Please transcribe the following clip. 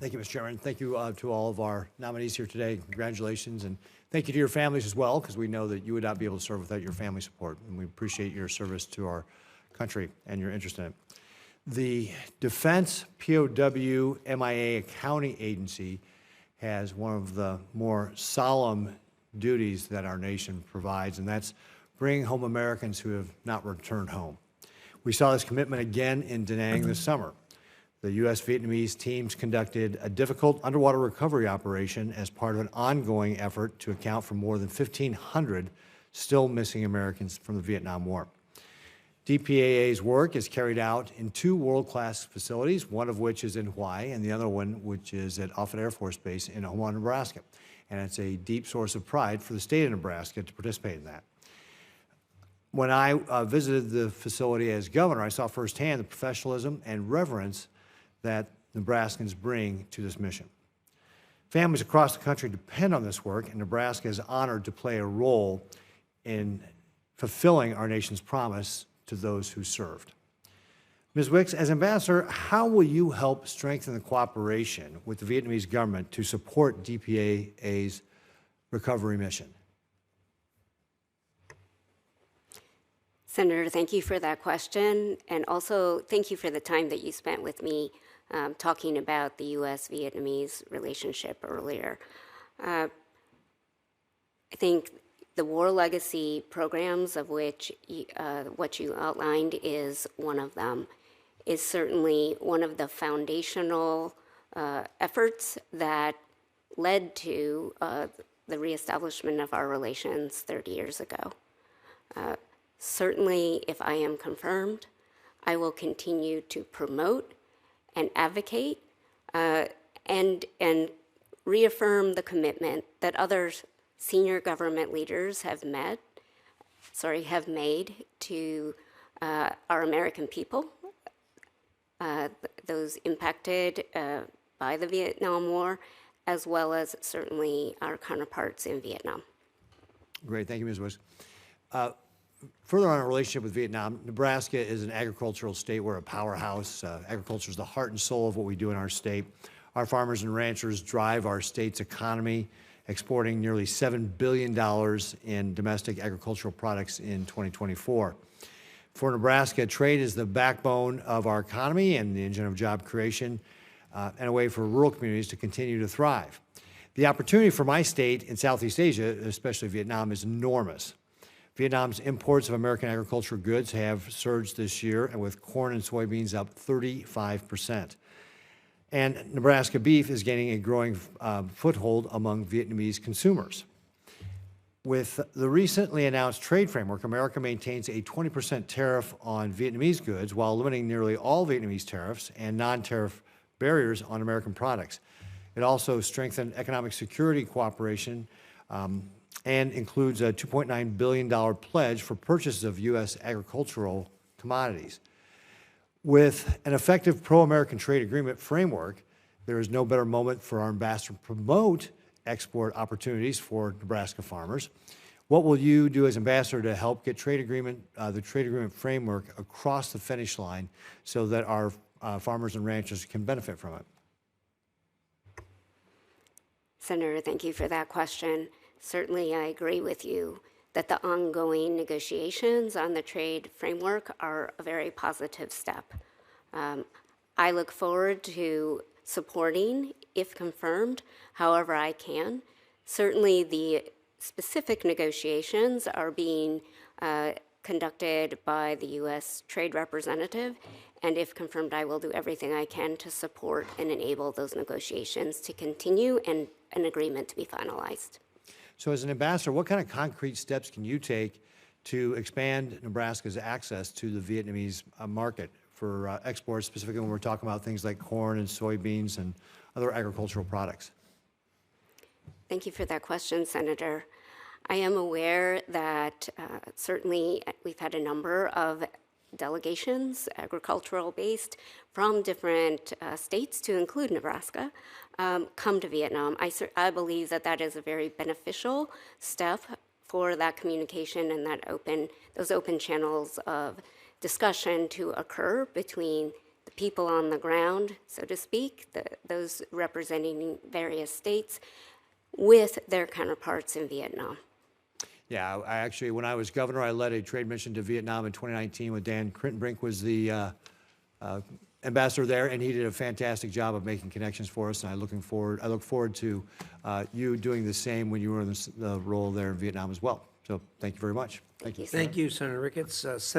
Thank you, Mr. Chairman. Thank you to all of our nominees here today. Congratulations, and thank you to your families as well, because we know that you would not be able to serve without your family support, and we appreciate your service to our country and your interest in it. The Defense POW MIA Accounting Agency has one of the more solemn duties that our nation provides, and that's bringing home Americans who have not returned home. We saw this commitment again in Da Nang this summer. The U.S. Vietnamese teams conducted a difficult underwater recovery operation as part of an ongoing effort to account for more than 1,500 still missing Americans from the Vietnam War. DPAA's work is carried out in 2 world-class facilities, one of which is in Hawaii and the other one which is at Offutt Air Force Base in Omaha, Nebraska. And it's a deep source of pride for the state of Nebraska to participate in that. When I visited the facility as governor, I saw firsthand the professionalism and reverence that Nebraskans bring to this mission. Families across the country depend on this work, and Nebraska is honored to play a role in fulfilling our nation's promise to those who served. Ms. Wicks, as ambassador, how will you help strengthen the cooperation with the Vietnamese government to support DPAA's recovery mission? Senator, thank you for that question, and also thank you for the time that you spent with me talking about the U.S.-Vietnamese relationship earlier. I think the war legacy programs, of which what you outlined is one of them, is certainly one of the foundational efforts that led to the reestablishment of our relations 30 years ago. Certainly, if I am confirmed, I will continue to promote and advocate and reaffirm the commitment that other senior government leaders have made to our American people, those impacted by the Vietnam War, as well as certainly our counterparts in Vietnam. Great, thank you, Ms. Wicks. Further on our relationship with Vietnam, Nebraska is an agricultural state. We're a powerhouse. Agriculture is the heart and soul of what we do in our state. Our farmers and ranchers drive our state's economy, exporting nearly $7 billion in domestic agricultural products in 2024. For Nebraska, trade is the backbone of our economy and the engine of job creation, and a way for rural communities to continue to thrive. The opportunity for my state in Southeast Asia, especially Vietnam, is enormous. Vietnam's imports of American agricultural goods have surged this year, and with corn and soybeans up 35%. And Nebraska beef is gaining a growing foothold among Vietnamese consumers. With the recently announced trade framework, America maintains a 20% tariff on Vietnamese goods while limiting nearly all Vietnamese tariffs and non-tariff barriers on American products. It also strengthened economic security cooperation and includes a $2.9 billion pledge for purchases of U.S. agricultural commodities. With an effective pro-American trade agreement framework, there is no better moment for our ambassador to promote export opportunities for Nebraska farmers. What will you do as ambassador to help get the trade agreement framework across the finish line so that our farmers and ranchers can benefit from it? Senator, thank you for that question. Certainly, I agree with you that the ongoing negotiations on the trade framework are a very positive step. I look forward to supporting, if confirmed, however I can. Certainly, the specific negotiations are being conducted by the U.S. Trade Representative, and if confirmed, I will do everything I can to support and enable those negotiations to continue and an agreement to be finalized. So as an ambassador, what kind of concrete steps can you take to expand Nebraska's access to the Vietnamese market for exports, specifically when we're talking about things like corn and soybeans and other agricultural products? Thank you for that question, Senator. I am aware that certainly we've had a number of delegations, agricultural-based, from different states, to include Nebraska, come to Vietnam. I believe that that is a very beneficial step for that communication and that those open channels of discussion to occur between the people on the ground, so to speak, those representing various states, with their counterparts in Vietnam. Yeah, I actually, when I was governor, I led a trade mission to Vietnam in 2019 with Dan Crittenbrink was the ambassador there, and he did a fantastic job of making connections for us. And I look forward to you doing the same when you were in the role there in Vietnam as well. So thank you very much. Thank you. Thank you, Senator Ricketts.